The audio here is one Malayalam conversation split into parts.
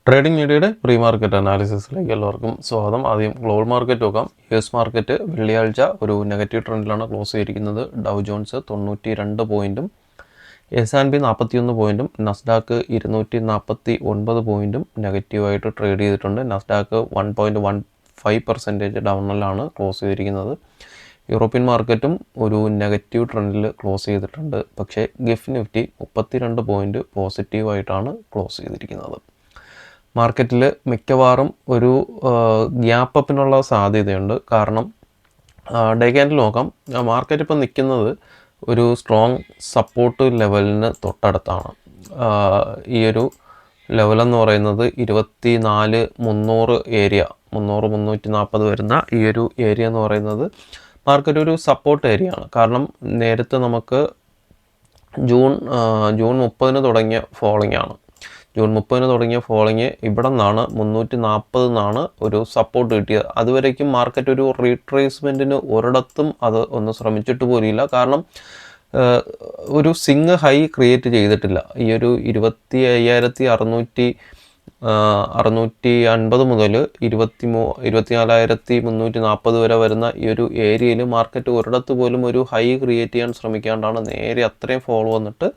ട്രേഡിംഗ് മീഡിയയുടെ പ്രീ മാർക്കറ്റ് അനാലിസിസിലേക്ക് എല്ലാവർക്കും സ്വാഗതം. ആദ്യം ഗ്ലോബൽ മാർക്കറ്റ് നോക്കാം. US മാർക്കറ്റ് വെള്ളിയാഴ്ച ഒരു നെഗറ്റീവ് ട്രെൻഡിലാണ് ക്ലോസ് ചെയ്തിരിക്കുന്നത്. ഡൗ ജോൺസ് 92 പോയിൻറ്റും S&P 41 പോയിൻറ്റും നസ്ഡാക്ക് 249 പോയിൻറ്റും നെഗറ്റീവായിട്ട് ട്രേഡ് ചെയ്തിട്ടുണ്ട്. നസ്ഡാക്ക് 1.15% ഡൗണിലാണ് ക്ലോസ് ചെയ്തിരിക്കുന്നത്. യൂറോപ്യൻ മാർക്കറ്റും ഒരു നെഗറ്റീവ് ട്രെൻഡിൽ ക്ലോസ് ചെയ്തിട്ടുണ്ട്. പക്ഷേ നിഫ്റ്റി 32 പോയിൻറ്റ് പോസിറ്റീവായിട്ടാണ് ക്ലോസ് ചെയ്തിരിക്കുന്നത്. മാർക്കറ്റിൽ മിക്കവാറും ഒരു ഗ്യാപ്പ് അപ്പിനുള്ള സാധ്യതയുണ്ട്. കാരണം ഡേ ക്യാൻഡിൽ നോക്കാം, മാർക്കറ്റ് ഇപ്പോൾ നിൽക്കുന്നത് ഒരു സ്ട്രോങ് സപ്പോർട്ട് ലെവലിന് തൊട്ടടുത്താണ്. ഈ ഒരു ലെവലെന്ന് പറയുന്നത് 24,300 ഏരിയ, 300-340 വരുന്ന ഈ ഒരു ഏരിയ എന്ന് പറയുന്നത് മാർക്കറ്റ് ഒരു സപ്പോർട്ട് ഏരിയ ആണ്. കാരണം നേരത്തെ നമുക്ക് ജൂൺ 30 തുടങ്ങിയ ഫോളിംഗ് ആണ്. ജൂൺ 30 തുടങ്ങിയ ഫോളിങ് ഇവിടെ നിന്നാണ് 340 ഒരു സപ്പോർട്ട് കിട്ടിയത്. അതുവരേക്കും മാർക്കറ്റ് ഒരു റീട്രേസ്മെൻറ്റിന് ഒരിടത്തും അത് ഒന്ന് ശ്രമിച്ചിട്ട് പോലില്ല. കാരണം ഒരു സിംഗ് ഹൈ ക്രിയേറ്റ് ചെയ്തിട്ടില്ല. ഈ ഒരു 25,650 മുതൽ 24,340 വരെ വരുന്ന ഈ ഒരു ഏരിയയിൽ മാർക്കറ്റ് ഒരിടത്ത് പോലും ഒരു ഹൈ ക്രിയേറ്റ് ചെയ്യാൻ ശ്രമിക്കാണ്ടാണ് നേരെ അത്രയും ഫോളോ വന്നിട്ട്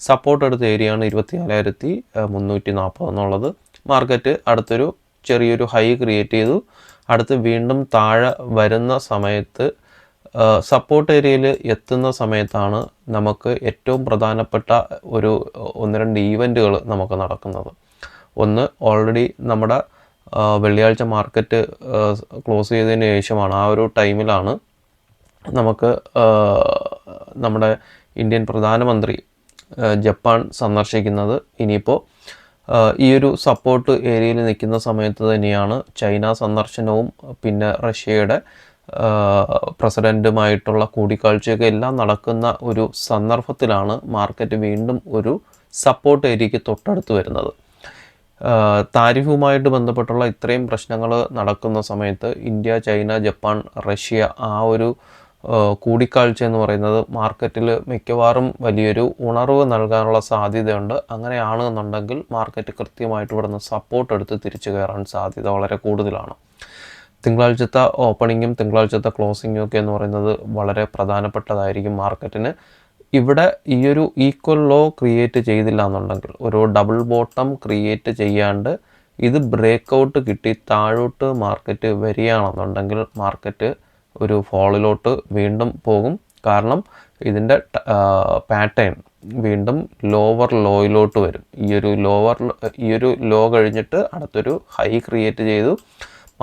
സപ്പോർട്ട് എടുത്ത ഏരിയയാണ് 24,340 എന്നുള്ളത്. മാർക്കറ്റ് അടുത്തൊരു ചെറിയൊരു ഹൈ ക്രിയേറ്റ് ചെയ്തു. അടുത്ത് വീണ്ടും താഴെ വരുന്ന സമയത്ത് സപ്പോർട്ട് ഏരിയയിൽ എത്തുന്ന സമയത്താണ് നമുക്ക് ഏറ്റവും പ്രധാനപ്പെട്ട ഒരു 1-2 ഈവൻറ്റുകൾ നമുക്ക് നടക്കുന്നത്. ഒന്ന്, ഓൾറെഡി നമ്മുടെ വെള്ളിയാഴ്ച മാർക്കറ്റ് ക്ലോസ് ചെയ്തതിന് ശേഷമാണ്, ആ ഒരു ടൈമിലാണ് നമുക്ക് നമ്മുടെ ഇന്ത്യൻ പ്രധാനമന്ത്രി ജപ്പാൻ സന്ദർശിക്കുന്നത്. ഇനിയിപ്പോൾ ഈ ഒരു സപ്പോർട്ട് ഏരിയയിൽ നിൽക്കുന്ന സമയത്ത് തന്നെയാണ് ചൈന സന്ദർശനവും പിന്നെ റഷ്യയുടെ പ്രസിഡൻറ്റുമായിട്ടുള്ള കൂടിക്കാഴ്ചയൊക്കെ എല്ലാം നടക്കുന്ന ഒരു സന്ദർഭത്തിലാണ് മാർക്കറ്റ് വീണ്ടും ഒരു സപ്പോർട്ട് ഏരിയയ്ക്ക് തൊട്ടടുത്ത് വരുന്നത്. താരിഫുമായിട്ട് ബന്ധപ്പെട്ടുള്ള ഇത്രയും പ്രശ്നങ്ങൾ നടക്കുന്ന സമയത്ത് ഇന്ത്യ, ചൈന, ജപ്പാൻ, റഷ്യ ആ ഒരു കൂടിക്കാഴ്ച എന്ന് പറയുന്നത് മാർക്കറ്റിൽ മിക്കവാറും വലിയൊരു ഉണർവ് നൽകാനുള്ള സാധ്യതയുണ്ട്. അങ്ങനെയാണെന്നുണ്ടെങ്കിൽ മാർക്കറ്റ് കൃത്യമായിട്ട് ഇവിടുന്ന് സപ്പോർട്ട് എടുത്ത് തിരിച്ചു കയറാൻ സാധ്യത വളരെ കൂടുതലാണ്. തിങ്കളാഴ്ചത്തെ ഓപ്പണിങ്ങും തിങ്കളാഴ്ചത്തെ ക്ലോസിങ്ങും ഒക്കെ എന്ന് പറയുന്നത് വളരെ പ്രധാനപ്പെട്ടതായിരിക്കും മാർക്കറ്റിന്. ഇവിടെ ഈ ഒരു ഈക്വൽ ലോ ക്രിയേറ്റ് ചെയ്തില്ല എന്നുണ്ടെങ്കിൽ, ഒരു ഡബിൾ ബോട്ടം ക്രിയേറ്റ് ചെയ്യാണ്ട് ഇത് ബ്രേക്ക് ഔട്ട് കിട്ടി താഴോട്ട് മാർക്കറ്റ് വരികയാണെന്നുണ്ടെങ്കിൽ മാർക്കറ്റ് ഒരു ഫോളിലോട്ട് വീണ്ടും പോകും. കാരണം ഇതിൻ്റെ പാറ്റേൺ വീണ്ടും ലോവർ ലോയിലോട്ട് വരും. ഈ ഒരു ലോ കഴിഞ്ഞിട്ട് അടുത്തൊരു ഹൈ ക്രിയേറ്റ് ചെയ്തു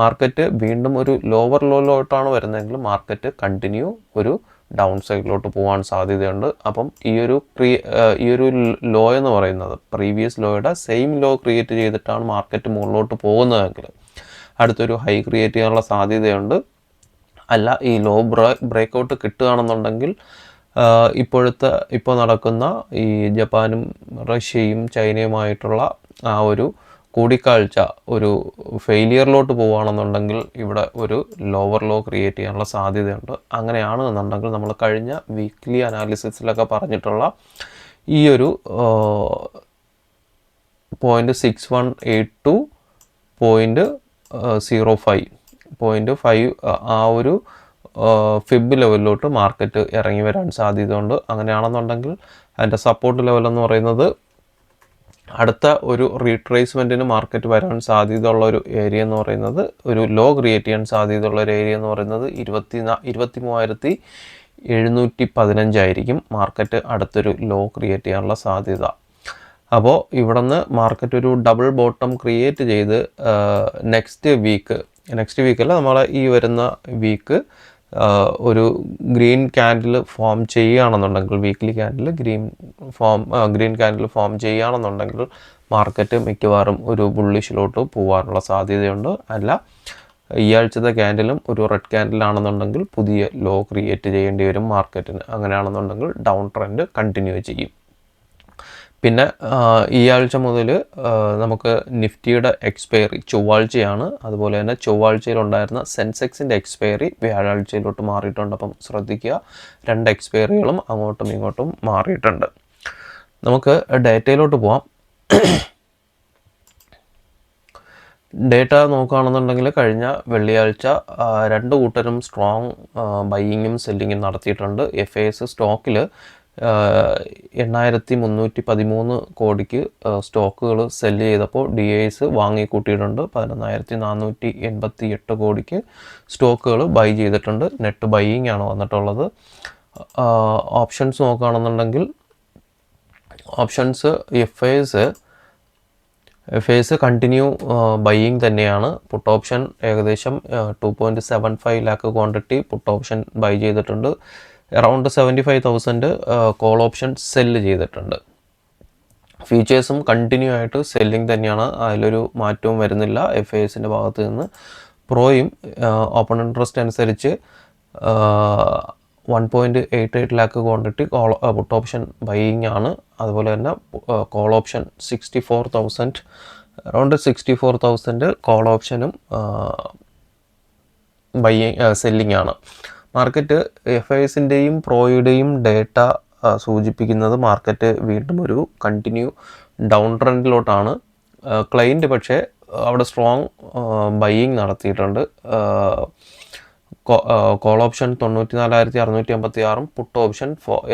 മാർക്കറ്റ് വീണ്ടും ഒരു ലോവർ ലോയിലോട്ടാണ് വരുന്നതെങ്കിൽ മാർക്കറ്റ് കണ്ടിന്യൂ ഒരു ഡൗൺ സൈഡിലോട്ട് പോകാൻ സാധ്യതയുണ്ട്. അപ്പം ഈ ഒരു ലോ എന്ന് പറയുന്നത് പ്രീവിയസ് ലോയുടെ സെയിം ലോ ക്രിയേറ്റ് ചെയ്തിട്ടാണ് മാർക്കറ്റ് മുകളിലോട്ട് പോകുന്നതെങ്കിൽ അടുത്തൊരു ഹൈ ക്രിയേറ്റ് ചെയ്യാനുള്ള സാധ്യതയുണ്ട്. അല്ല, ഈ ലോ ബ്രേക്കൗട്ട് കിട്ടുകയാണെന്നുണ്ടെങ്കിൽ ഇപ്പോൾ നടക്കുന്ന ഈ ജപ്പാനും റഷ്യയും ചൈനയുമായിട്ടുള്ള ആ ഒരു കൂടിക്കാഴ്ച ഒരു ഫെയിലിയറിലോട്ട് പോവുകയാണെന്നുണ്ടെങ്കിൽ ഇവിടെ ഒരു ലോവർ ലോ ക്രിയേറ്റ് ചെയ്യാനുള്ള സാധ്യതയുണ്ട്. അങ്ങനെയാണ് എന്നുണ്ടെങ്കിൽ നമ്മൾ കഴിഞ്ഞ വീക്ക്ലി അനാലിസിസിലൊക്കെ പറഞ്ഞിട്ടുള്ള ഈ ഒരു 0.6182 0.5 ആ ഒരു ഫിബ് ലെവലിലോട്ട് മാർക്കറ്റ് ഇറങ്ങി വരാൻ സാധ്യതയുണ്ട്. അങ്ങനെയാണെന്നുണ്ടെങ്കിൽ അതിൻ്റെ സപ്പോർട്ട് ലെവലെന്ന് പറയുന്നത് അടുത്ത ഒരു റീട്രേസ്മെൻറ്റിന് മാർക്കറ്റ് വരാൻ സാധ്യതയുള്ള ഒരു ഏരിയ എന്ന് പറയുന്നത്, ഒരു ലോ ക്രിയേറ്റ് ചെയ്യാൻ സാധ്യതയുള്ള ഒരു ഏരിയ എന്ന് പറയുന്നത് 23,715 ആയിരിക്കും മാർക്കറ്റ് അടുത്തൊരു ലോ ക്രിയേറ്റ് ചെയ്യാനുള്ള സാധ്യത. അപ്പോൾ ഇവിടെ നിന്ന് മാർക്കറ്റ് ഒരു ഡബിൾ ബോട്ടം ക്രിയേറ്റ് ചെയ്ത് നെക്സ്റ്റ് വീക്കല്ല, നമ്മളെ ഈ വരുന്ന വീക്ക് ഒരു ഗ്രീൻ ക്യാൻഡിൽ ഫോം ചെയ്യുകയാണെന്നുണ്ടെങ്കിൽ, weekly candle green candle form ചെയ്യുകയാണെന്നുണ്ടെങ്കിൽ മാർക്കറ്റ് മിക്കവാറും ഒരു ബുള്ളിഷിലോട്ട് പോകാനുള്ള സാധ്യതയുണ്ട്. അല്ല, ഈ ആഴ്ചത്തെ ക്യാൻഡിലും ഒരു റെഡ് ക്യാൻഡിലാണെന്നുണ്ടെങ്കിൽ പുതിയ ലോ ക്രിയേറ്റ് ചെയ്യേണ്ടി വരും മാർക്കറ്റിന്. അങ്ങനെയാണെന്നുണ്ടെങ്കിൽ ഡൗൺ ട്രെൻഡ് കണ്ടിന്യൂ ചെയ്യും. പിന്നെ ഈ ആഴ്ച മുതൽ നമുക്ക് നിഫ്റ്റിയുടെ എക്സ്പയറി ചൊവ്വാഴ്ചയാണ്. അതുപോലെ തന്നെ ചൊവ്വാഴ്ചയിലുണ്ടായിരുന്ന സെൻസെക്സിൻ്റെ എക്സ്പയറി വ്യാഴാഴ്ചയിലോട്ട് മാറിയിട്ടുണ്ട്. അപ്പം ശ്രദ്ധിക്കുക, 2 എക്സ്പയറികളും അങ്ങോട്ടും ഇങ്ങോട്ടും മാറിയിട്ടുണ്ട്. നമുക്ക് ഡേറ്റയിലോട്ട് പോവാം. ഡേറ്റ നോക്കുകയാണെന്നുണ്ടെങ്കിൽ കഴിഞ്ഞ വെള്ളിയാഴ്ച രണ്ട് കൂട്ടരും സ്ട്രോങ് ബൈയിങ്ങും സെല്ലിങ്ങും നടത്തിയിട്ടുണ്ട്. FIS സ്റ്റോക്കിൽ 8313 കോടിക്ക് സ്റ്റോക്കുകൾ സെല്ല് ചെയ്തപ്പോൾ DIs വാങ്ങിക്കൂട്ടിയിട്ടുണ്ട്. 11488 കോടിക്ക് സ്റ്റോക്കുകൾ ബൈ ചെയ്തിട്ടുണ്ട്. നെറ്റ് ബൈയിങ് ആണ് വന്നിട്ടുള്ളത്. ഓപ്ഷൻസ് നോക്കുകയാണെന്നുണ്ടെങ്കിൽ ഓപ്ഷൻസ് FIS കണ്ടിന്യൂ ബൈയിങ് തന്നെയാണ്. പുട്ട് ഓപ്ഷൻ ഏകദേശം 2.75 lakh quantity put option buy ചെയ്തിട്ടുണ്ട്. അറൗണ്ട് 75,000 കോൾ ഓപ്ഷൻ സെല്ല് ചെയ്തിട്ടുണ്ട്. ഫീച്ചേഴ്സും കണ്ടിന്യൂ ആയിട്ട് സെല്ലിങ് തന്നെയാണ്, അതിലൊരു മാറ്റവും വരുന്നില്ല FISൻ്റെ ഭാഗത്ത് നിന്ന്. പ്രോയും ഓപ്പൺ ഇൻട്രസ്റ്റ് അനുസരിച്ച് 1.88 lakh quantity put option buying ആണ്. അതുപോലെ തന്നെ കോൾ ഓപ്ഷൻ 64,000 അറൗണ്ട് 64,000 കോൾ ഓപ്ഷനും സെല്ലിംഗ് ആണ്. മാർക്കറ്റ് FISൻ്റെയും പ്രോയുടെയും ഡേറ്റ സൂചിപ്പിക്കുന്നത് മാർക്കറ്റ് വീണ്ടും ഒരു കണ്ടിന്യൂ ഡൗൺ ട്രെൻഡിലോട്ടാണ്. ക്ലൈൻറ്റ് പക്ഷേ അവിടെ സ്ട്രോങ് ബൈയിങ് നടത്തിയിട്ടുണ്ട്. Call option 94,656 put option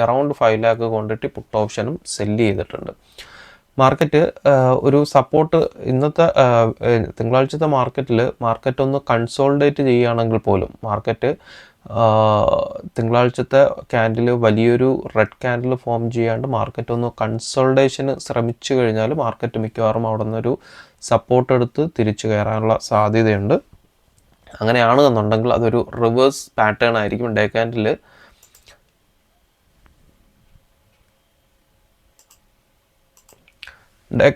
around 5 lakh quantity put ഓപ്ഷനും സെല്ല് ചെയ്തിട്ടുണ്ട്. മാർക്കറ്റ് ഒരു സപ്പോർട്ട് ഇന്നത്തെ തിങ്കളാഴ്ചത്തെ മാർക്കറ്റ് ഒന്ന് കൺസോൾഡേറ്റ് ചെയ്യുകയാണെങ്കിൽ പോലും മാർക്കറ്റ് തിങ്കളാഴ്ചത്തെ ക്യാൻഡിൽ വലിയൊരു റെഡ് ക്യാൻഡിൽ ഫോം ചെയ്യാണ്ട് മാർക്കറ്റ് ഒന്ന് കൺസോൾഡേഷന് ശ്രമിച്ചു കഴിഞ്ഞാൽ മാർക്കറ്റ് മിക്കവാറും അവിടെ നിന്നൊരു സപ്പോർട്ട് എടുത്ത് തിരിച്ചു കയറാനുള്ള സാധ്യതയുണ്ട്. അങ്ങനെയാണെന്നുണ്ടെങ്കിൽ അതൊരു റിവേഴ്സ് പാറ്റേൺ ആയിരിക്കും. ഡേ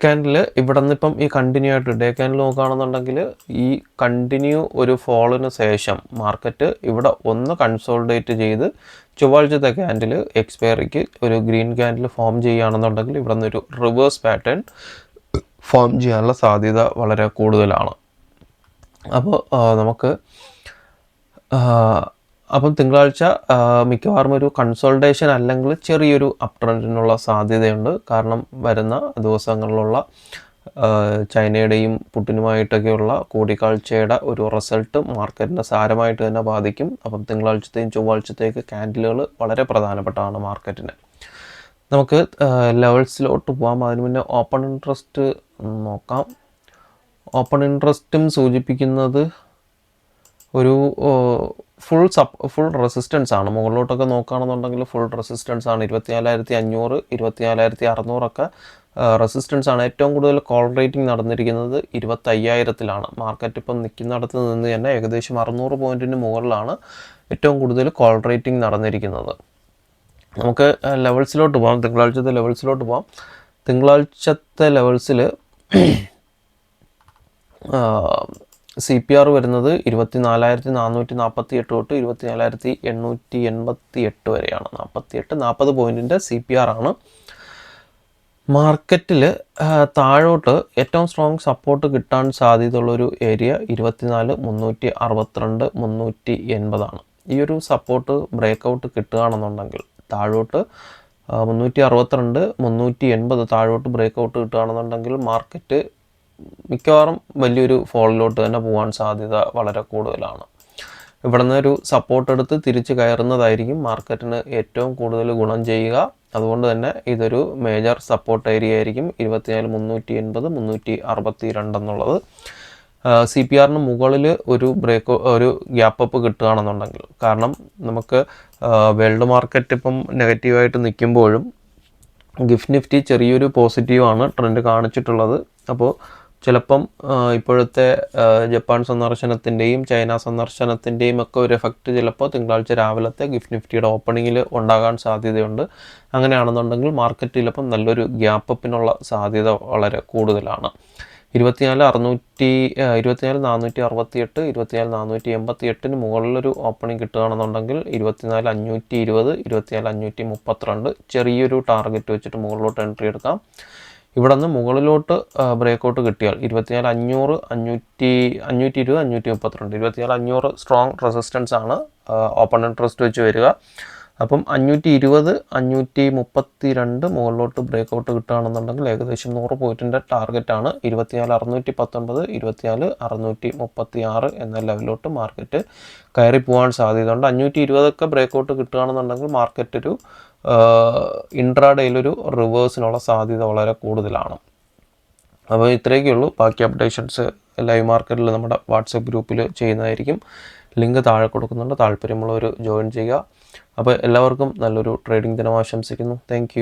ക്യാൻഡിൽ ഇവിടെ നിന്ന് ഇപ്പം ഈ കണ്ടിന്യൂ ആയിട്ട് ഡേ ക്യാൻഡിൽ നോക്കുകയാണെന്നുണ്ടെങ്കിൽ ഈ കണ്ടിന്യൂ ഒരു ഫോളിന് ശേഷം മാർക്കറ്റ് ഇവിടെ ഒന്ന് കൺസോൾഡേറ്റ് ചെയ്ത് ചൊവ്വാഴ്ചത്തെ ക്യാൻഡിൽ എക്സ്പയറിക്ക് ഒരു ഗ്രീൻ ക്യാൻഡിൽ ഫോം ചെയ്യുകയാണെന്നുണ്ടെങ്കിൽ ഇവിടെ നിന്നൊരു റിവേഴ്സ് പാറ്റേൺ ഫോം ചെയ്യാനുള്ള സാധ്യത വളരെ കൂടുതലാണ്. അപ്പോൾ അപ്പം തിങ്കളാഴ്ച മിക്കവാറും ഒരു കൺസോൾട്ടേഷൻ അല്ലെങ്കിൽ ചെറിയൊരു അപ് ട്രെൻഡിനുള്ള സാധ്യതയുണ്ട്. കാരണം വരുന്ന ദിവസങ്ങളിലുള്ള ചൈനയുടെയും പുട്ടിനുമായിട്ടൊക്കെയുള്ള കൂടിക്കാഴ്ചയുടെ ഒരു റിസൾട്ട് മാർക്കറ്റിനെ സാരമായിട്ട് തന്നെ ബാധിക്കും. അപ്പം തിങ്കളാഴ്ചത്തെയും ചൊവ്വാഴ്ചത്തേക്ക് ക്യാൻഡിലുകൾ വളരെ പ്രധാനപ്പെട്ടതാണ് മാർക്കറ്റിന്. നമുക്ക് ലെവൽസിലോട്ട് പോകാം. അതിന് മുന്നേ ഓപ്പൺ ഇൻട്രസ്റ്റ് നോക്കാം. ഓപ്പൺ ഇൻട്രസ്റ്റും സൂചിപ്പിക്കുന്നത് ഒരു ഫുൾ റെസിസ്റ്റൻസ് ആണ്. മുകളിലോട്ടൊക്കെ നോക്കുകയാണെന്നുണ്ടെങ്കിൽ ഫുൾ റെസിസ്റ്റൻസ് ആണ്. 24,500 24,600 റെസിസ്റ്റൻസ് ആണ്. ഏറ്റവും കൂടുതൽ കോൾ റേറ്റിംഗ് നടന്നിരിക്കുന്നത് 25,000-ലാണ്. മാർക്കറ്റ് ഇപ്പം നിൽക്കുന്നിടത്ത് നിന്ന് തന്നെ ഏകദേശം 600 പോയിൻറ്റിന് മുകളിലാണ് ഏറ്റവും കൂടുതൽ കോൾ റേറ്റിംഗ് നടന്നിരിക്കുന്നത്. നമുക്ക് ലെവൽസിലോട്ട് പോകാം. തിങ്കളാഴ്ചത്തെ ലെവൽസിലോട്ട് പോകാം. തിങ്കളാഴ്ചത്തെ ലെവൽസിൽ CPR വരുന്നത് 24,448 തൊട്ട് 24,888 വരെയാണ്. 40 പോയിൻറ്റിൻ്റെ CPR ആണ്. മാർക്കറ്റിൽ താഴോട്ട് ഏറ്റവും സ്ട്രോങ് സപ്പോർട്ട് കിട്ടാൻ സാധ്യതയുള്ളൊരു ഏരിയ 24,362 380 ആണ്. ഈ ഒരു സപ്പോർട്ട് ബ്രേക്കൗട്ട് കിട്ടുകയാണെന്നുണ്ടെങ്കിൽ താഴോട്ട് 362 380 താഴോട്ട് ബ്രേക്കൗട്ട് കിട്ടുകയാണെന്നുണ്ടെങ്കിൽ മാർക്കറ്റ് മിക്കവാറും വലിയൊരു ഫോളിലോട്ട് തന്നെ പോകാൻ സാധ്യത വളരെ കൂടുതലാണ്. ഇവിടെ നിന്ന് ഒരു സപ്പോർട്ട് എടുത്ത് തിരിച്ച് കയറുന്നതായിരിക്കും മാർക്കറ്റിന് ഏറ്റവും കൂടുതൽ ഗുണം ചെയ്യുക. അതുകൊണ്ട് തന്നെ ഇതൊരു മേജർ സപ്പോർട്ട് ഏരിയ ആയിരിക്കും 24,380 362 എന്നുള്ളത്. CPRന് മുകളിൽ ഒരു ഗ്യാപ്പ് അപ്പ് കിട്ടുകയാണെന്നുണ്ടെങ്കിൽ, കാരണം നമുക്ക് വേൾഡ് മാർക്കറ്റ് ഇപ്പം നെഗറ്റീവായിട്ട് നിൽക്കുമ്പോഴും ഗിഫ്റ്റ് നിഫ്റ്റി ചെറിയൊരു പോസിറ്റീവാണ് ട്രെൻഡ് കാണിച്ചിട്ടുള്ളത്. അപ്പോൾ ചിലപ്പം ഇപ്പോഴത്തെ ജപ്പാൻ സന്ദർശനത്തിൻ്റെയും ചൈന സന്ദർശനത്തിൻ്റെയും ഒക്കെ ഒരു എഫക്റ്റ് ചിലപ്പോൾ തിങ്കളാഴ്ച രാവിലത്തെ ഗിഫ്റ്റ് നിഫ്റ്റിയുടെ ഓപ്പണിങ്ങിൽ ഉണ്ടാകാൻ സാധ്യതയുണ്ട്. അങ്ങനെയാണെന്നുണ്ടെങ്കിൽ മാർക്കറ്റ് ചിലപ്പം നല്ലൊരു ഗ്യാപ്പ് അപ്പിനുള്ള സാധ്യത വളരെ കൂടുതലാണ്. 24,468 24,488 മുകളിലൊരു ഓപ്പണിംഗ് കിട്ടുകയാണെന്നുണ്ടെങ്കിൽ 24,520 24,532 ചെറിയൊരു ടാർഗറ്റ് വെച്ചിട്ട് മുകളിലോട്ട് എൻട്രി എടുക്കാം. ഇവിടെ നിന്ന് മുകളിലോട്ട് ബ്രേക്കൗട്ട് കിട്ടിയാൽ 24,500 520 532 24,500 സ്ട്രോങ് റെസിസ്റ്റൻസ് ആണ് ഓപ്പൺ ഇൻട്രസ്റ്റ് വെച്ച് വരിക. അപ്പം 520 532 മുകളിലോട്ട് ബ്രേക്ക് ഔട്ട് കിട്ടുകയാണെന്നുണ്ടെങ്കിൽ ഏകദേശം 100 പോയിൻറ്റിൻ്റെ ടാർഗറ്റാണ് 24619 24636 എന്ന ലെവലിലോട്ട് മാർക്കറ്റ് കയറി പോകാൻ സാധ്യതയുണ്ട്. 520 ബ്രേക്ക് ഔട്ട് കിട്ടുകയാണെന്നുണ്ടെങ്കിൽ മാർക്കറ്റ് ഒരു ഇൻട്രാഡേയിലൊരു റിവേഴ്സിനുള്ള സാധ്യത വളരെ കൂടുതലാണ്. അപ്പോൾ ഇത്രയൊക്കെ ഉള്ളൂ. ബാക്കി അപ്ഡേഷൻസ് ലൈവ് മാർക്കറ്റിൽ നമ്മുടെ വാട്സപ്പ് ഗ്രൂപ്പിൽ ചെയ്യുന്നതായിരിക്കും. ലിങ്ക് താഴെ കൊടുക്കുന്നുണ്ട്, താല്പര്യമുള്ളവർ ജോയിൻ ചെയ്യുക. അപ്പോൾ എല്ലാവർക്കും നല്ലൊരു ട്രേഡിംഗ് ദിനം ആശംസിക്കുന്നു. താങ്ക്